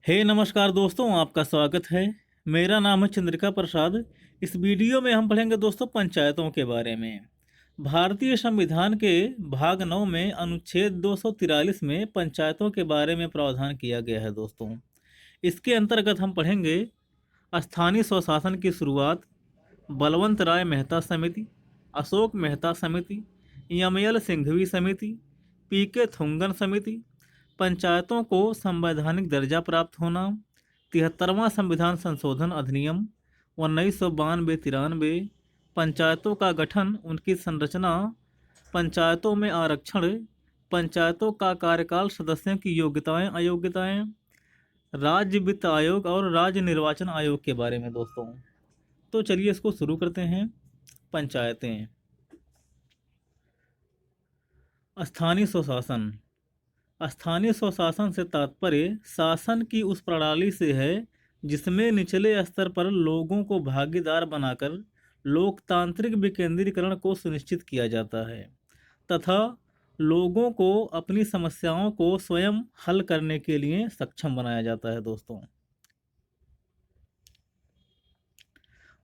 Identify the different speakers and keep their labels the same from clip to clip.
Speaker 1: नमस्कार दोस्तों, आपका स्वागत है। मेरा नाम है चंद्रिका प्रसाद। इस वीडियो में हम पढ़ेंगे दोस्तों पंचायतों के बारे में। भारतीय संविधान के भाग 9 में अनुच्छेद 243 में पंचायतों के बारे में प्रावधान किया गया है दोस्तों। इसके अंतर्गत हम पढ़ेंगे स्थानीय स्वशासन की शुरुआत, बलवंत राय मेहता समिति, अशोक मेहता समिति, यमयल सिंघवी समिति, पीके थुंगन समिति, पंचायतों को संवैधानिक दर्जा प्राप्त होना, 73वां संविधान संशोधन अधिनियम 1992-93, पंचायतों का गठन, उनकी संरचना, पंचायतों में आरक्षण, पंचायतों का कार्यकाल, सदस्यों की योग्यताएं अयोग्यताएं, राज्य वित्त आयोग और राज्य निर्वाचन आयोग के बारे में दोस्तों। तो चलिए इसको शुरू करते हैं। पंचायतें। स्थानीय स्वशासन। स्थानीय स्वशासन से तात्पर्य शासन की उस प्रणाली से है जिसमें निचले स्तर पर लोगों को भागीदार बनाकर लोकतांत्रिक विकेंद्रीकरण को सुनिश्चित किया जाता है तथा लोगों को अपनी समस्याओं को स्वयं हल करने के लिए सक्षम बनाया जाता है दोस्तों।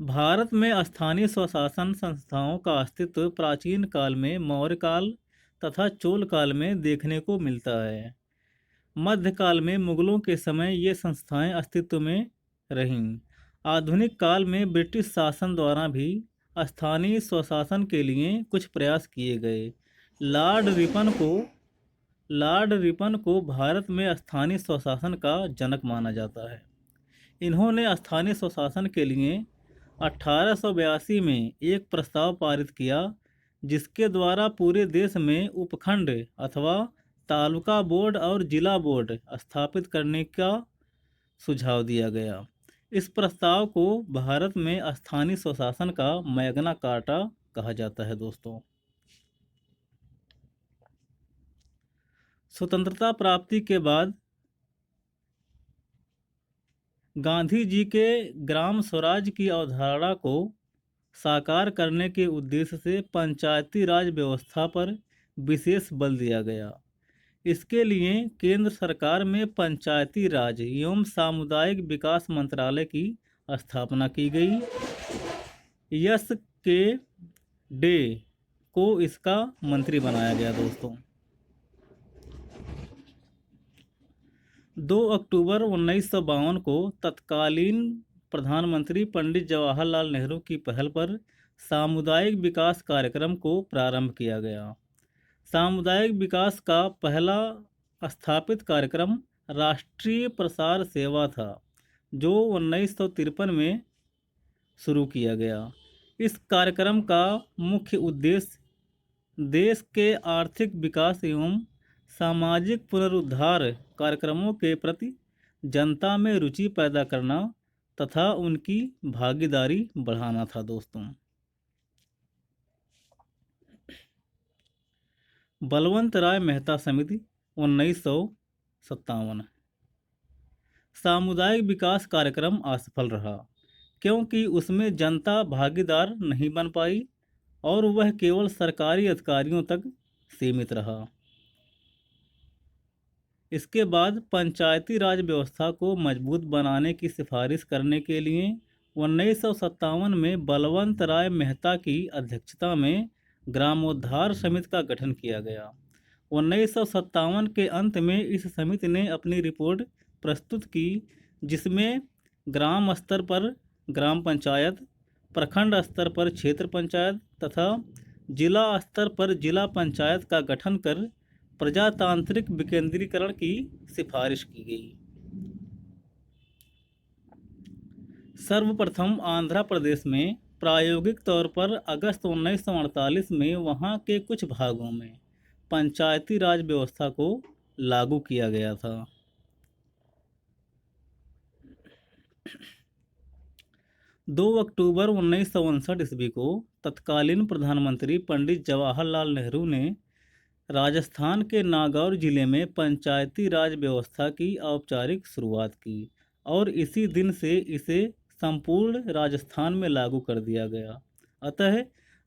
Speaker 1: भारत में स्थानीय स्वशासन संस्थाओं का अस्तित्व प्राचीन काल में मौर्य काल तथा चोल काल में देखने को मिलता है। मध्यकाल में मुगलों के समय ये संस्थाएं अस्तित्व में रहीं। आधुनिक काल में ब्रिटिश शासन द्वारा भी स्थानीय स्वशासन के लिए कुछ प्रयास किए गए। लॉर्ड रिपन को भारत में स्थानीय स्वशासन का जनक माना जाता है। इन्होंने स्थानीय स्वशासन के लिए 1882 में एक प्रस्ताव पारित किया जिसके द्वारा पूरे देश में उपखंड अथवा तालुका बोर्ड और जिला बोर्ड स्थापित करने का सुझाव दिया गया। इस प्रस्ताव को भारत में स्थानीय स्वशासन का मैग्ना कार्टा कहा जाता है दोस्तों। स्वतंत्रता प्राप्ति के बाद गांधी जी के ग्राम स्वराज की अवधारणा को साकार करने के उद्देश्य से पंचायती राज व्यवस्था पर विशेष बल दिया गया। इसके लिए केंद्र सरकार में पंचायती राज एवं सामुदायिक विकास मंत्रालय की स्थापना की गई। यस के डे को इसका मंत्री बनाया गया दोस्तों। 2 अक्टूबर 1952 को तत्कालीन प्रधानमंत्री पंडित जवाहरलाल नेहरू की पहल पर सामुदायिक विकास कार्यक्रम को प्रारंभ किया गया। सामुदायिक विकास का पहला स्थापित कार्यक्रम राष्ट्रीय प्रसार सेवा था जो 1953 में शुरू किया गया। इस कार्यक्रम का मुख्य उद्देश्य देश के आर्थिक विकास एवं सामाजिक पुनरुद्धार कार्यक्रमों के प्रति जनता में रुचि पैदा करना तथा उनकी भागीदारी बढ़ाना था दोस्तों। बलवंत राय मेहता समिति 1957। सामुदायिक विकास कार्यक्रम असफल रहा क्योंकि उसमें जनता भागीदार नहीं बन पाई और वह केवल सरकारी अधिकारियों तक सीमित रहा। इसके बाद पंचायती राज व्यवस्था को मजबूत बनाने की सिफारिश करने के लिए 1957 में बलवंत राय मेहता की अध्यक्षता में ग्रामोद्धार समिति का गठन किया गया। 1957 के अंत में इस समिति ने अपनी रिपोर्ट प्रस्तुत की जिसमें ग्राम स्तर पर ग्राम पंचायत, प्रखंड स्तर पर क्षेत्र पंचायत तथा जिला स्तर पर जिला पंचायत का गठन कर प्रजातांत्रिक विकेंद्रीकरण की सिफारिश की गई। सर्वप्रथम आंध्र प्रदेश में प्रायोगिक तौर पर अगस्त 1948 में वहां के कुछ भागों में पंचायती राज व्यवस्था को लागू किया गया था। 2 अक्टूबर 1959 ईस्वी को तत्कालीन प्रधानमंत्री पंडित जवाहरलाल नेहरू ने राजस्थान के नागौर जिले में पंचायती राज व्यवस्था की औपचारिक शुरुआत की और इसी दिन से इसे संपूर्ण राजस्थान में लागू कर दिया गया। अतः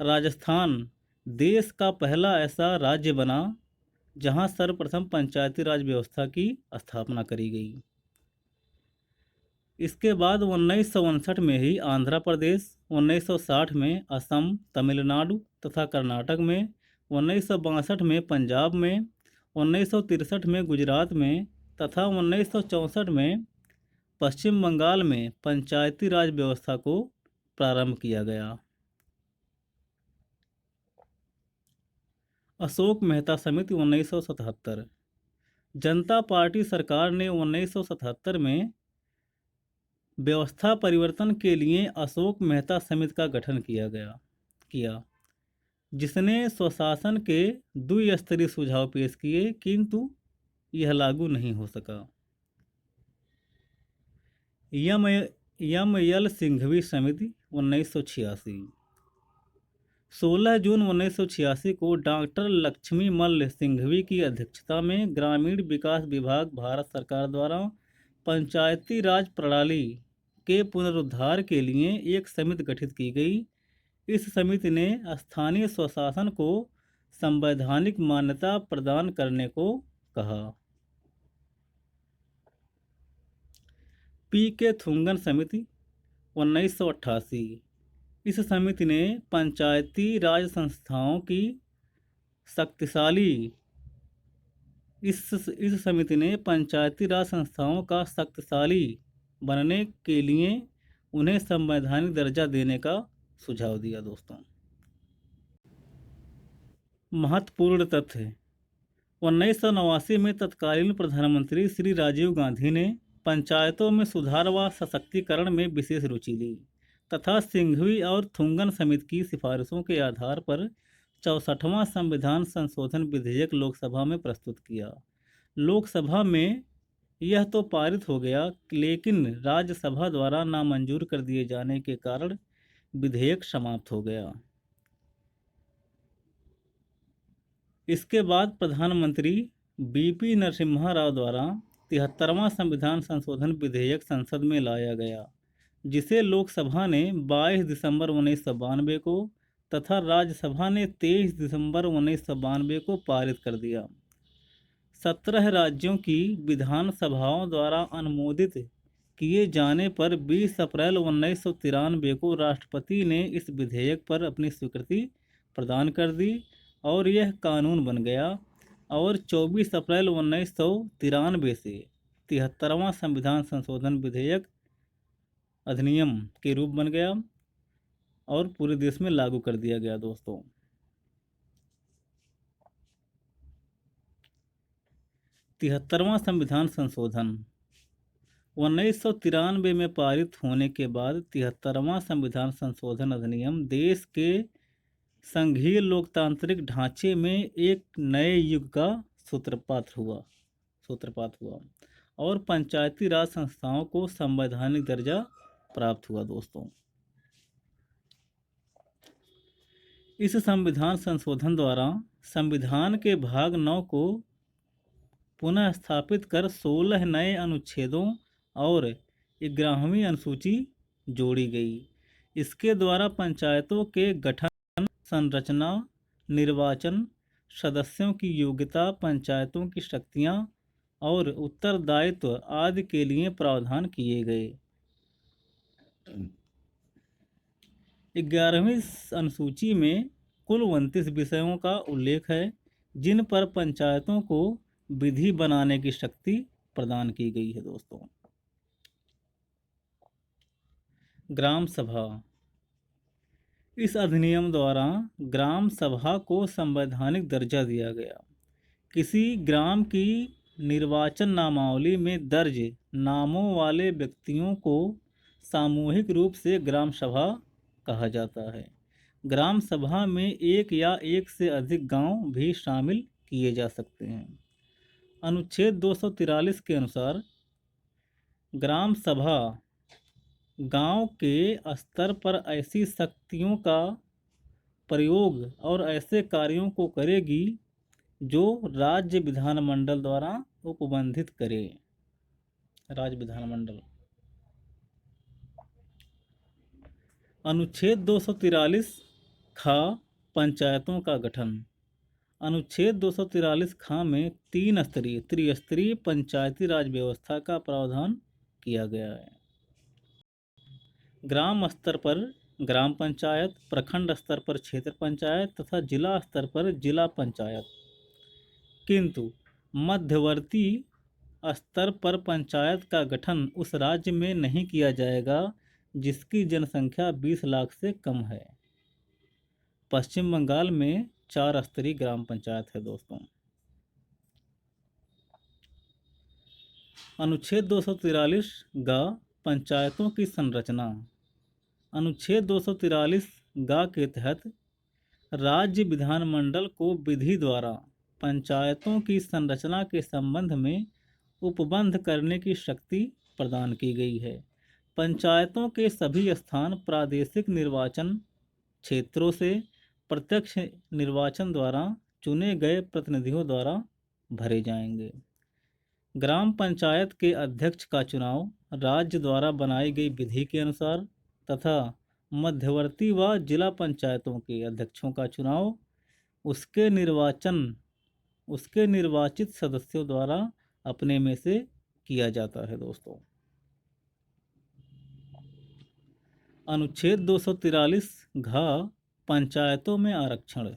Speaker 1: राजस्थान देश का पहला ऐसा राज्य बना जहां सर्वप्रथम पंचायती राज व्यवस्था की स्थापना करी गई। इसके बाद 1959 में ही आंध्र प्रदेश, 1960 में असम, तमिलनाडु तथा कर्नाटक में, 1962 में पंजाब में, 1963 में गुजरात में तथा 1964 में पश्चिम बंगाल में पंचायती राज व्यवस्था को प्रारंभ किया गया। अशोक मेहता समिति 1977। जनता पार्टी सरकार ने 1977 में व्यवस्था परिवर्तन के लिए अशोक मेहता समिति का गठन किया, जिसने स्वशासन के द्विस्तरीय सुझाव पेश किए, किंतु यह लागू नहीं हो सका। यम एल सिंघवी समिति 1986। 16 जून 1986 को डॉक्टर लक्ष्मी मल्ल सिंघवी की अध्यक्षता में ग्रामीण विकास विभाग, भारत सरकार द्वारा पंचायती राज प्रणाली के पुनरुद्धार के लिए एक समिति गठित की गई। इस समिति ने स्थानीय स्वशासन को संवैधानिक मान्यता प्रदान करने को कहा। पी.के. थुंगन समिति 1988। इस समिति ने पंचायती राज संस्थाओं की शक्तिशाली इस समिति ने पंचायती राज संस्थाओं का शक्तिशाली बनने के लिए उन्हें संवैधानिक दर्जा देने का सुझाव दिया। दोस्तों, महत्वपूर्ण तथ्य। 1989 में तत्कालीन प्रधानमंत्री श्री राजीव गांधी ने पंचायतों में सुधार व सशक्तिकरण में विशेष रुचि ली तथा सिंघवी और थुंगन समिति की सिफारिशों के आधार पर 64वां संविधान संशोधन विधेयक लोकसभा में प्रस्तुत किया। लोकसभा में यह तो पारित हो गया, लेकिन राज्यसभा द्वारा नामंजूर कर दिए जाने के कारण विधेयक समाप्त हो गया। इसके बाद प्रधानमंत्री बी.पी. नरसिम्हा राव द्वारा 73वां संविधान संशोधन विधेयक संसद में लाया गया, जिसे लोकसभा ने 22 दिसंबर 1992 को तथा राज्यसभा ने 23 दिसंबर 1992 को पारित कर दिया। 17 राज्यों की विधानसभाओं द्वारा अनुमोदित किए जाने पर 20 अप्रैल 1993 को राष्ट्रपति ने इस विधेयक पर अपनी स्वीकृति प्रदान कर दी और यह कानून बन गया और 24 अप्रैल 1993 से 73वां संविधान संशोधन विधेयक अधिनियम के रूप बन गया और पूरे देश में लागू कर दिया गया। दोस्तों, 73वां संविधान संशोधन 1993 में पारित होने के बाद 73वां संविधान संशोधन अधिनियम देश के संघीय लोकतांत्रिक ढांचे में एक नए युग का सूत्रपात हुआ और पंचायती राज संस्थाओं को संवैधानिक दर्जा प्राप्त हुआ। दोस्तों, इस संविधान संशोधन द्वारा संविधान के भाग 9 को पुनः स्थापित कर 16 नए अनुच्छेदों और 11वीं अनुसूची जोड़ी गई। इसके द्वारा पंचायतों के गठन, संरचना, निर्वाचन, सदस्यों की योग्यता, पंचायतों की शक्तियां और उत्तरदायित्व आदि के लिए प्रावधान किए गए। 11वीं अनुसूची में कुल 29 विषयों का उल्लेख है, जिन पर पंचायतों को विधि बनाने की शक्ति प्रदान की गई है। दोस्तों, ग्राम सभा। इस अधिनियम द्वारा ग्राम सभा को संवैधानिक दर्जा दिया गया। किसी ग्राम की निर्वाचन नामावली में दर्ज नामों वाले व्यक्तियों को सामूहिक रूप से ग्राम सभा कहा जाता है। ग्राम सभा में एक या एक से अधिक गांव भी शामिल किए जा सकते हैं। अनुच्छेद 243 के अनुसार ग्राम सभा गांव के स्तर पर ऐसी शक्तियों का प्रयोग और ऐसे कार्यों को करेगी जो राज्य विधानमंडल द्वारा उपबंधित करे। राज्य विधानमंडल। अनुच्छेद 243 खा पंचायतों का गठन। अनुच्छेद 243 खा में त्रिस्तरीय पंचायती राज व्यवस्था का प्रावधान किया गया है। ग्राम स्तर पर ग्राम पंचायत, प्रखंड स्तर पर क्षेत्र पंचायत तथा जिला स्तर पर जिला पंचायत। किंतु मध्यवर्ती स्तर पर पंचायत का गठन उस राज्य में नहीं किया जाएगा जिसकी जनसंख्या 20 लाख से कम है। पश्चिम बंगाल में 4 स्तरीय ग्राम पंचायत है दोस्तों। अनुच्छेद 243 गा पंचायतों की संरचना। अनुच्छेद 243 गा के तहत राज्य विधानमंडल को विधि द्वारा पंचायतों की संरचना के संबंध में उपबंध करने की शक्ति प्रदान की गई है। पंचायतों के सभी स्थान प्रादेशिक निर्वाचन क्षेत्रों से प्रत्यक्ष निर्वाचन द्वारा चुने गए प्रतिनिधियों द्वारा भरे जाएंगे। ग्राम पंचायत के अध्यक्ष का चुनाव राज्य द्वारा बनाई गई विधि के अनुसार तथा मध्यवर्ती व जिला पंचायतों के अध्यक्षों का चुनाव उसके निर्वाचित सदस्यों द्वारा अपने में से किया जाता है दोस्तों। अनुच्छेद 243 घ पंचायतों में आरक्षण।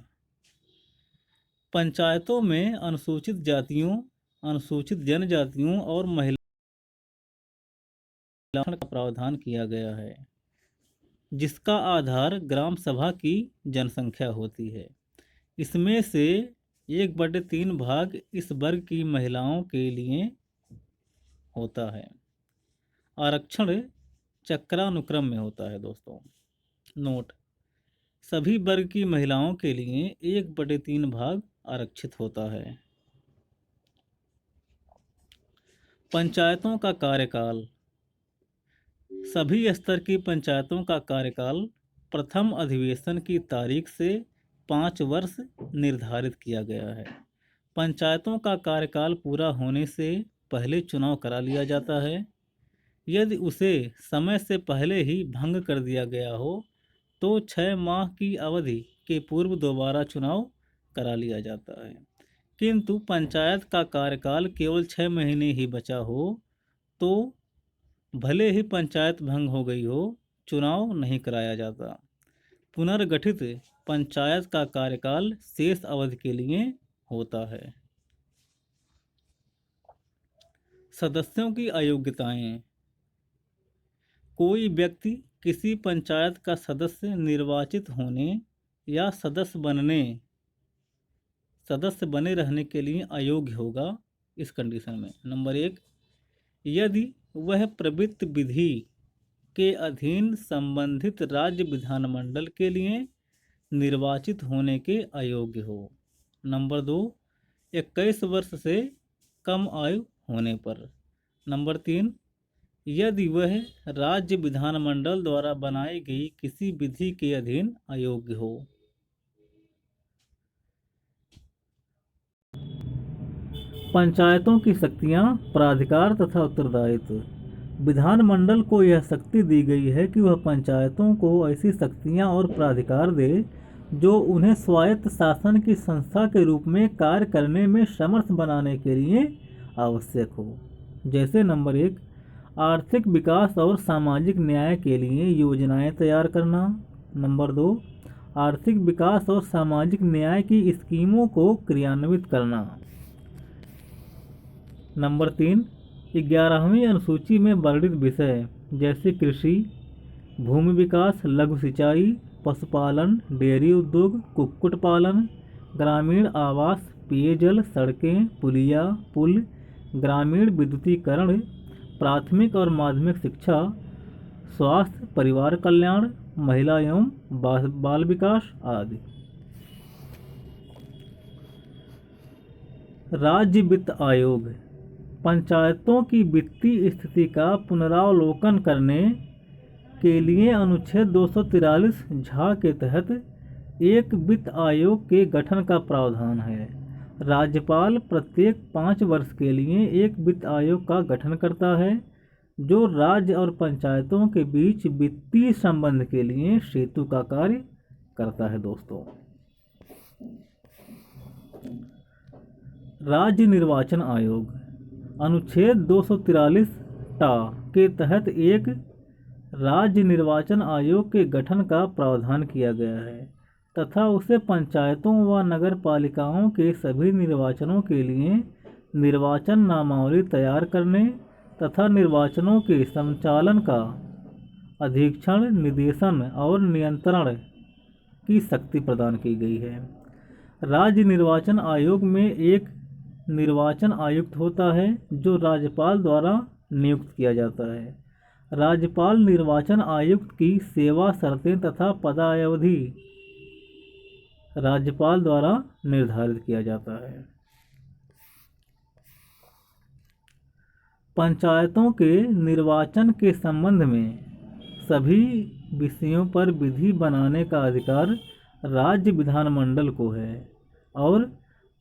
Speaker 1: पंचायतों में अनुसूचित जातियों, अनुसूचित जनजातियों और महिलाओं का प्रावधान किया गया है, जिसका आधार ग्राम सभा की जनसंख्या होती है। इसमें से 1/3 भाग इस वर्ग की महिलाओं के लिए होता है। आरक्षण चक्रानुक्रम में होता है दोस्तों। नोट: सभी वर्ग की महिलाओं के लिए 1/3 भाग आरक्षित होता है। पंचायतों का कार्यकाल। सभी स्तर की पंचायतों का कार्यकाल प्रथम अधिवेशन की तारीख से 5 वर्ष निर्धारित किया गया है। पंचायतों का कार्यकाल पूरा होने से पहले चुनाव करा लिया जाता है। यदि उसे समय से पहले ही भंग कर दिया गया हो तो 6 माह की अवधि के पूर्व दोबारा चुनाव करा लिया जाता है। किंतु पंचायत का कार्यकाल केवल 6 महीने ही बचा हो तो भले ही पंचायत भंग हो गई हो, चुनाव नहीं कराया जाता। पुनर्गठित पंचायत का कार्यकाल शेष अवधि के लिए होता है। सदस्यों की अयोग्यताएं। कोई व्यक्ति किसी पंचायत का सदस्य निर्वाचित होने या सदस्य बने रहने के लिए अयोग्य होगा इस कंडीशन में। नंबर 1, यदि वह प्रवृत्त विधि के अधीन संबंधित राज्य विधानमंडल के लिए निर्वाचित होने के अयोग्य हो। नंबर 2, 21 वर्ष से कम आयु होने पर। नंबर 3, यदि वह राज्य विधानमंडल द्वारा बनाई गई किसी विधि के अधीन अयोग्य हो। पंचायतों की शक्तियां, प्राधिकार तथा उत्तरदायित्व। विधानमंडल को यह शक्ति दी गई है कि वह पंचायतों को ऐसी शक्तियां और प्राधिकार दे जो उन्हें स्वायत्त शासन की संस्था के रूप में कार्य करने में समर्थ बनाने के लिए आवश्यक हो। जैसे नंबर 1, आर्थिक विकास और सामाजिक न्याय के लिए योजनाएं तैयार करना। नंबर 2, आर्थिक विकास और सामाजिक न्याय की स्कीमों को क्रियान्वित करना। नंबर 3, 11वीं अनुसूची में वर्णित विषय जैसे कृषि, भूमि विकास, लघु सिंचाई, पशुपालन, डेयरी उद्योग, कुक्कुट पालन, ग्रामीण आवास, पेयजल, सड़कें, पुलिया, पुल, ग्रामीण विद्युतीकरण, प्राथमिक और माध्यमिक शिक्षा, स्वास्थ्य, परिवार कल्याण, महिला एवं बाल विकास आदि। राज्य वित्त आयोग पंचायतों की वित्तीय स्थिति का पुनरावलोकन करने के लिए अनुच्छेद 243 झा के तहत एक वित्त आयोग के गठन का प्रावधान है। राज्यपाल प्रत्येक 5 वर्ष के लिए एक वित्त आयोग का गठन करता है जो राज्य और पंचायतों के बीच वित्तीय संबंध के लिए सेतु का कार्य करता है दोस्तों। राज्य निर्वाचन आयोग अनुच्छेद 243 टा के तहत एक राज्य निर्वाचन आयोग के गठन का प्रावधान किया गया है तथा उसे पंचायतों व नगर पालिकाओं के सभी निर्वाचनों के लिए निर्वाचन नामावली तैयार करने तथा निर्वाचनों के संचालन का अधीक्षण, निदेशन और नियंत्रण की शक्ति प्रदान की गई है। राज्य निर्वाचन आयोग में एक निर्वाचन आयुक्त होता है जो राज्यपाल द्वारा नियुक्त किया जाता है। राज्यपाल निर्वाचन आयुक्त की सेवा शर्तें तथा पदावधि राज्यपाल द्वारा निर्धारित किया जाता है। पंचायतों के निर्वाचन के संबंध में सभी विषयों पर विधि बनाने का अधिकार राज्य विधानमंडल को है और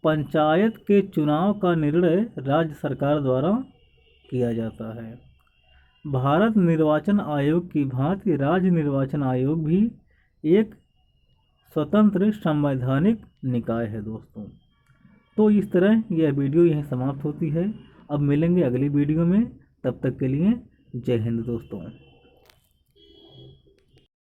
Speaker 1: पंचायत के चुनाव का निर्णय राज्य सरकार द्वारा किया जाता है। भारत निर्वाचन आयोग की भांति राज्य निर्वाचन आयोग भी एक स्वतंत्र संवैधानिक निकाय है दोस्तों। तो इस तरह यह वीडियो यहीं समाप्त होती है। अब मिलेंगे अगली वीडियो में, तब तक के लिए जय हिंद दोस्तों।